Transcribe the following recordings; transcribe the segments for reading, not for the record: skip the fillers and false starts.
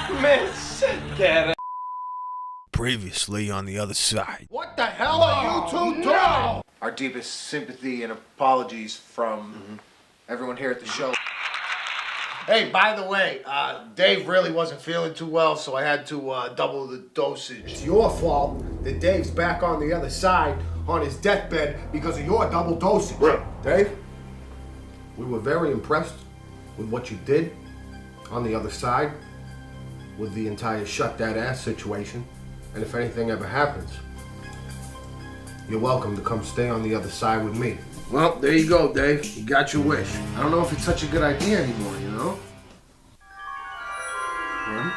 Man, shit, get it. Previously on the other side. What the hell are you two doing? No! Our deepest sympathy and apologies from everyone here at the show. Hey, by the way, Dave really wasn't feeling too well, so I had to double the dosage. It's your fault that Dave's back on the other side on his deathbed because of your double dosage. Right. Dave, we were very impressed with what you did on the other side with the entire shut that ass situation. And if anything ever happens, you're welcome to come stay on the other side with me. Well, there you go, Dave. You got your wish. I don't know if it's such a good idea anymore, you know? Huh?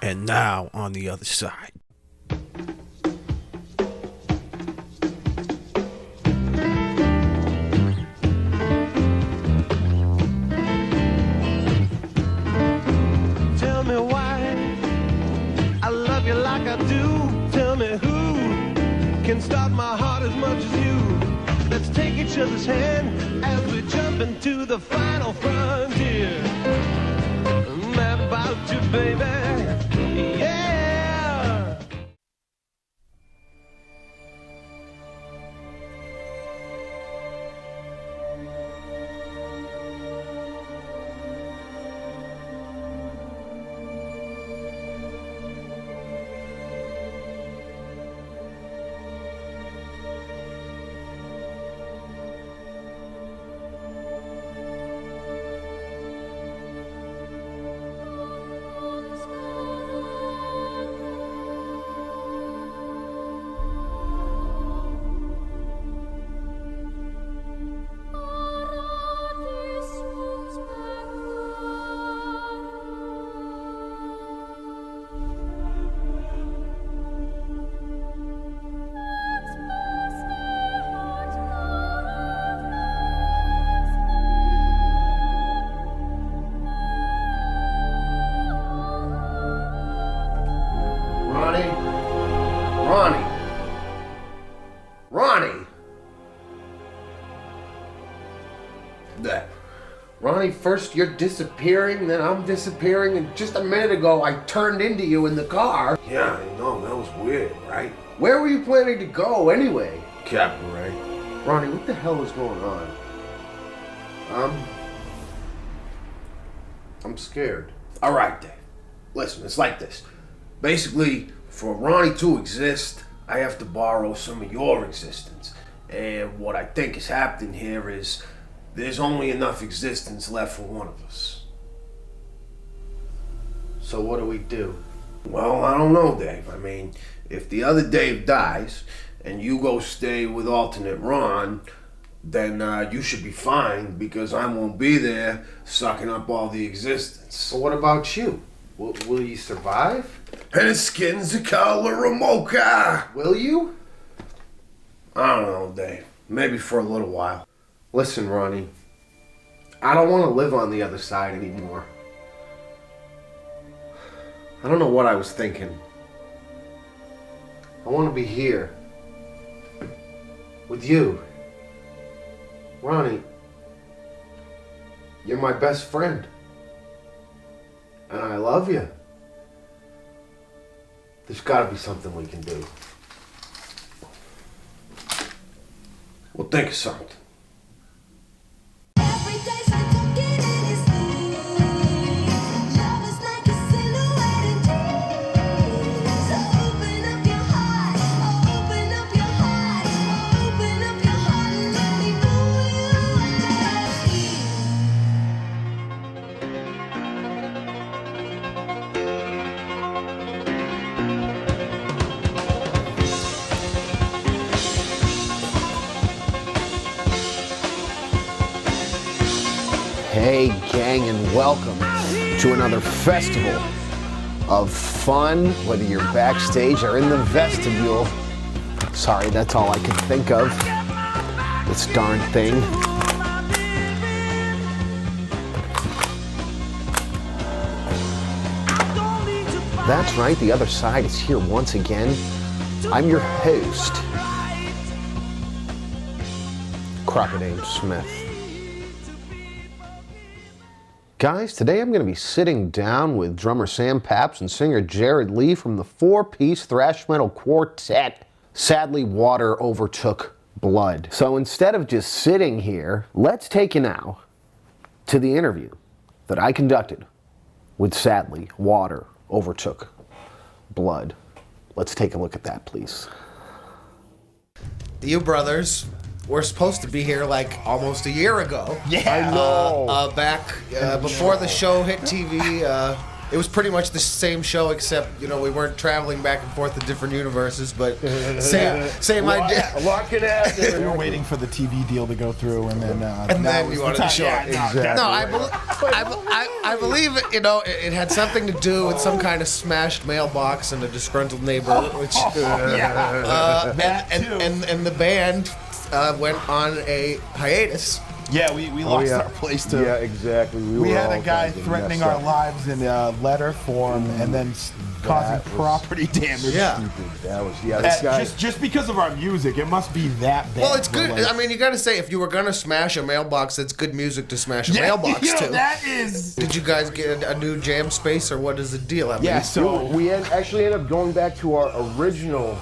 And now on the other side. Tell me why I love you like I do. Tell me who can stop my heart as much as you. Let's take each other's hand as we jump into the final frontier. I'm mad about you, baby. Yeah. Ronnie, first you're disappearing, then I'm disappearing, and just a minute ago I turned into you in the car. Yeah, I know, that was weird, right? Where were you planning to go anyway? Cabaret. Ronnie, what the hell is going on? I'm scared. All right, Dave. Listen, it's like this. Basically, for Ronnie to exist, I have to borrow some of your existence. And what I think is happening here is there's only enough existence left for one of us. So what do we do? Well, I don't know, Dave. I mean, if the other Dave dies and you go stay with alternate Ron, then you should be fine because I won't be there sucking up all the existence. But what about you? Will you survive? And his skin's the color of mocha. Will you? I don't know, Dave. Maybe for a little while. Listen, Ronnie, I don't want to live on the other side anymore. I don't know what I was thinking. I want to be here with you. Ronnie, you're my best friend. And I love you. There's got to be something we can do. We'll think of something. Hey gang, and welcome to another festival of fun, whether you're backstage or in the vestibule. Sorry, that's all I could think of. This darn thing. That's right, the other side is here once again I'm your host, Crockadame Smith. Guys, today I'm going to be sitting down with drummer Sam Papps and singer Jared Lee from the four-piece thrash metal quartet, Sadly Water Overtook Blood. So instead of just sitting here, let's take you now to the interview that I conducted with Sadly Water Overtook Blood. Let's take a look at that, please. You brothers were supposed to be here like almost a year ago. Yeah, I know. Back before the show hit TV. It was pretty much the same show, except, you know, we weren't traveling back and forth to different universes, but same idea. A lot can happen. We were waiting for the TV deal to go through, and then you wanted to show it. Exactly. No, I believe it. You know, it had something to do with some kind of smashed mailbox and a disgruntled neighbor, which and the band went on a hiatus. Yeah, we lost our place too. Yeah, exactly. We had a guy threatening our lives in a letter form, and then causing property damage. Yeah. That was this guy. Just because of our music, it must be that bad. Well, it's good. I mean, you got to say, if you were gonna smash a mailbox, that's good music to smash a mailbox you know, to. that is. Did you guys get a new jam space, or what is the deal? I mean, Yeah, so We had actually ended up going back to our original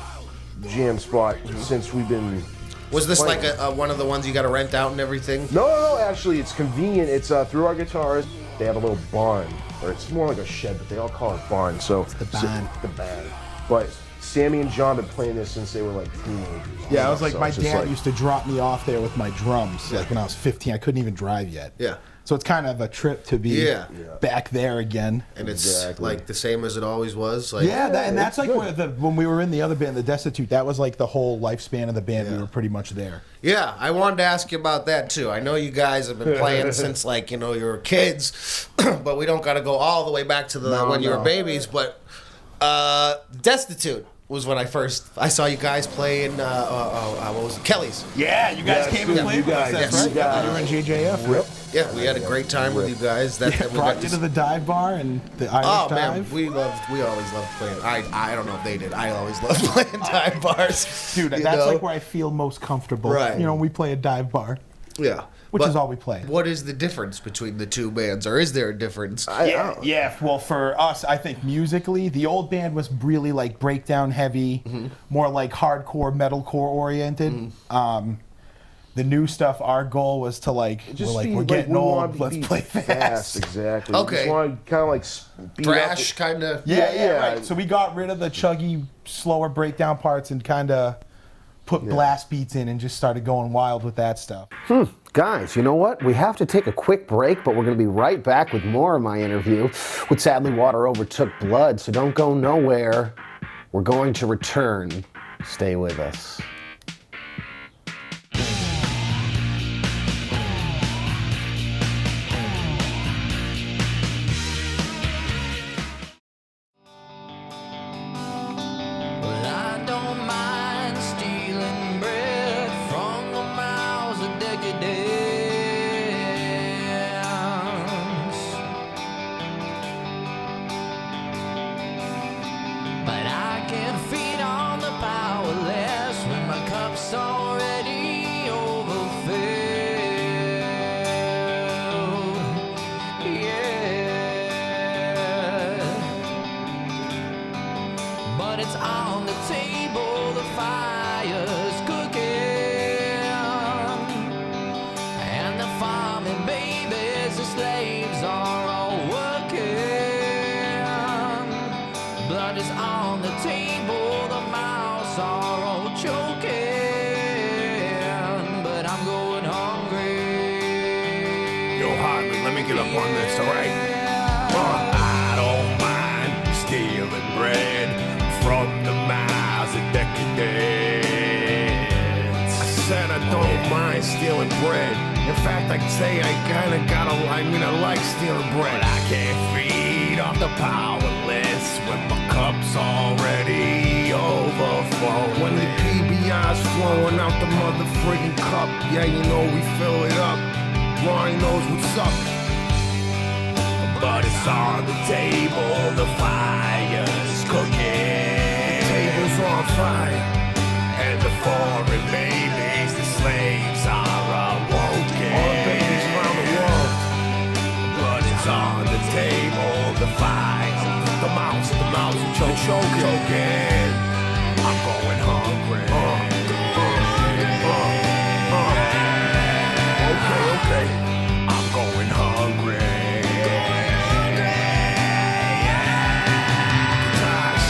jam spot since we've been. was this like a one of the ones you got to rent out and everything? No, actually, it's convenient. It's through our guitars. They have a little barn, or it's more like a shed, but they all call it barn. So the barn. The barn. But Sammy and John have been playing this since they were like teenagers. Yeah, I was like, So my it's just dad like- used to drop me off there with my drums. Like when I was 15, I couldn't even drive yet. Yeah. So it's kind of a trip to be back there again. And it's like the same as it always was. Like, Yeah, and that's like when we were in the other band, the Destitute. That was like the whole lifespan of the band. We were pretty much there. Yeah, I wanted to ask you about that too. I know you guys have been playing since like, you know, you were kids, but we don't got to go all the way back to when you were babies. But Destitute was when I saw you guys play in what was it? Kelly's. Yeah, you guys came and played with us. That's right. guys. You were in JJF. Yep. Yeah, we had a great time with you guys. Yeah, brought you to the dive bar and the Irish dive. Man, we always loved playing. I don't know if they did. I always loved playing dive bars. Dude, that's like where I feel most comfortable. Right. You know, we play a dive bar. Yeah. Which is all we play. What is the difference between the two bands, or is there a difference? Yeah. Well, for us, I think musically, the old band was really like breakdown heavy, more like hardcore, metalcore oriented. The new stuff, our goal was to we're getting old, let's play fast. Exactly. Okay. We just want to kind of like speed Thrash, up. kind of. Yeah, right. So we got rid of the chuggy, slower breakdown parts and kind of put blast beats in and just started going wild with that stuff. Guys, you know what? We have to take a quick break, but we're going to be right back with more of my interview with Sadly Water Overtook Blood, so don't go nowhere. We're going to return. Stay with us. Well, I don't mind stealing bread from the mouths of decadence, but I can't feed on the powerless when my cup's already overfilled. But it's on the table, the fire's cooking, and the farming babies, the slaves are all working. Blood is on the table, the mouths are all choking, but I'm going hungry. Yo, Harley, let me get up on this, alright? I don't mind stealing bread from the mouths of decadence. I said I don't mind stealing bread. In fact, I can say I like stealing bread. But I can't feed off the powerless when my cup's already overflowing. When the PBI's flowing out the mother friggin' cup, yeah, you know we fill it up. Ronnie knows what's up. But it's on the table, the fire's cooking. The table's on fire, and the foreign babies, the slaves are awoken. All the babies around the world, blood is on the table, the fire, the mouths are choking. I'm going hungry. Okay. I'm going hungry. Guitars.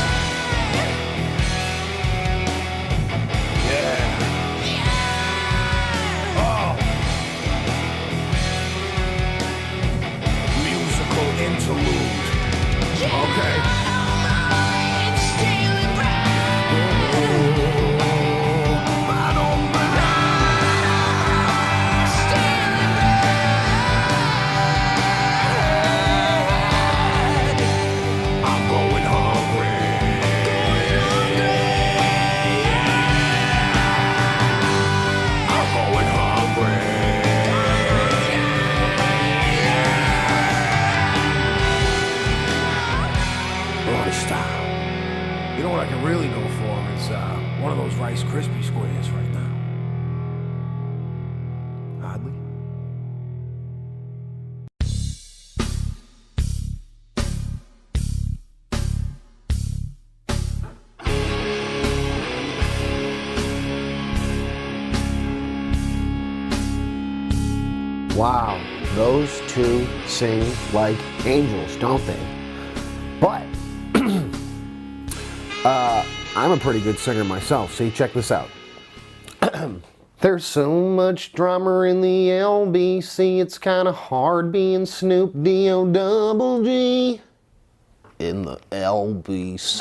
Yeah. Oh. Musical interlude. Okay. You know what I can really go for is one of those Rice Krispie squares right now. Oddly. Wow, those two sing like angels, don't they? But I'm a pretty good singer myself. See, check this out. There's so much drama in the LBC, it's kind of hard being Snoop D-O-double-G in the LBC.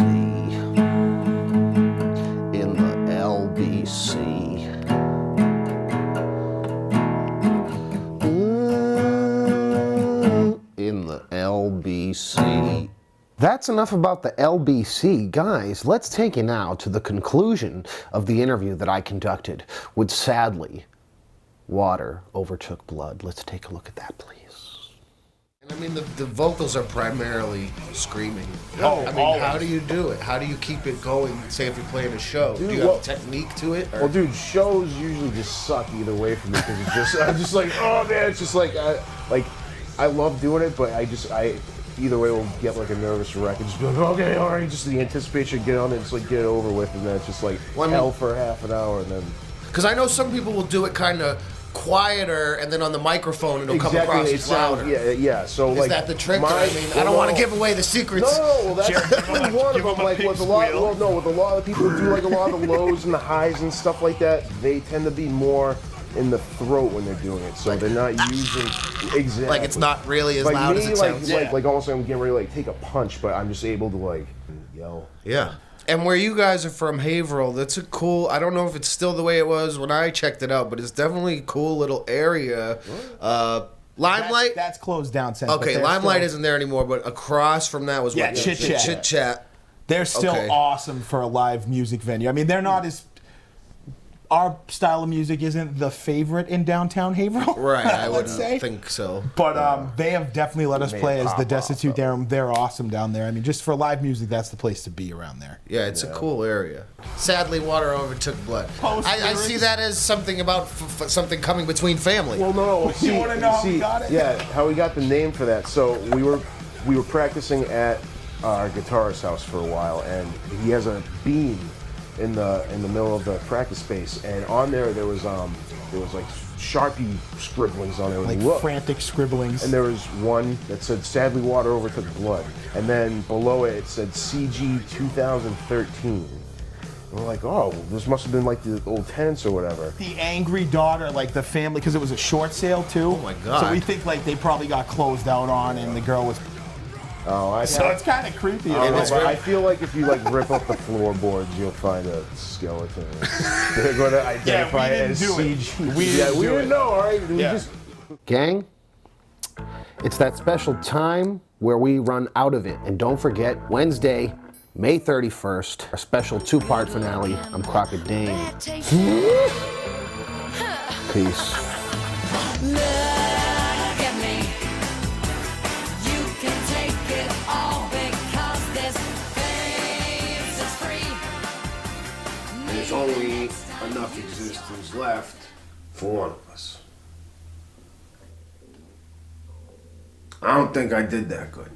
In the LBC. In the LBC. That's enough about the LBC. Guys, let's take you now to the conclusion of the interview that I conducted with, sadly, Water Overtook Blood. Let's take a look at that, please. I mean, the vocals are primarily screaming. Oh, I mean, always. how do you do it? How do you keep it going, say, if you're playing a show? Dude, do you well- have a technique to it? Or? Well, dude, shows usually just suck either way for me because it's just I'm just like, oh man, it's just like I love doing it, but I either way will get like a nervous wreck and just be like, okay, all right, just the anticipation, get on it, just like get it over with, and then it's just like hell for half an hour, and then. Because I know some people will do it kind of quieter, and then on the microphone it'll come across as louder. Yeah. So Is like, that the trick? I mean, I don't want to give away the secrets. No, well, that's one of give them. him a Like with pig's a lot, wheel. well, no, with a lot of people who do like a lot of the lows and the highs and stuff like that. They tend to be more in the throat when they're doing it, so they're not using exactly. Like it's not really as like loud me, as it like, sounds. like almost like I'm getting ready to like take a punch, but I'm just able to like yell. Yeah. And where you guys are from, Haverhill, that's a cool, I don't know if it's still the way it was when I checked it out, but it's definitely a cool little area. Limelight? That's closed down since. but Okay, they're Limelight still- isn't there anymore, but across from that was Yeah, what? Chit Chat. Chit Chat. They're still Okay. awesome for a live music venue. I mean, they're not as. Our style of music isn't the favorite in downtown Haverhill. Right, I let's wouldn't say. think so. But they have definitely let us May play as pop the off, Destitute. though. They're awesome down there. I mean, just for live music, that's the place to be around there. Yeah, it's a cool area. Sadly, Water Overtook Blood. I see that as something about something coming between family. Well, no. See, wanna know how we got it? Yeah, how we got the name for that. So we were practicing at our guitarist's house for a while, and he has a beam in the middle of the practice space, and on there was like Sharpie scribblings on it. Like Look. frantic scribblings. And there was one that said "Sadly, Water Overtook Blood," and then below it said "CG 2013." And we're like, oh, this must have been like the old tenants or whatever. The angry daughter, like the family, because it was a short sale too. Oh my God. So we think like they probably got closed out on, and the girl was. Oh, So it's kind of creepy. I don't know, it's but very- I feel like if you like rip up the floorboards, you'll find a skeleton. They're going to identify didn't as do it. siege. We didn't do it. know, all right? We Yeah. just Gang, it's that special time where we run out of it. And don't forget, Wednesday, May 31st, our special two-part finale. I'm Crockadame. Peace. Look at me. You can take it all because this face is free. there's only enough existence left for one of us. I don't think I did that good.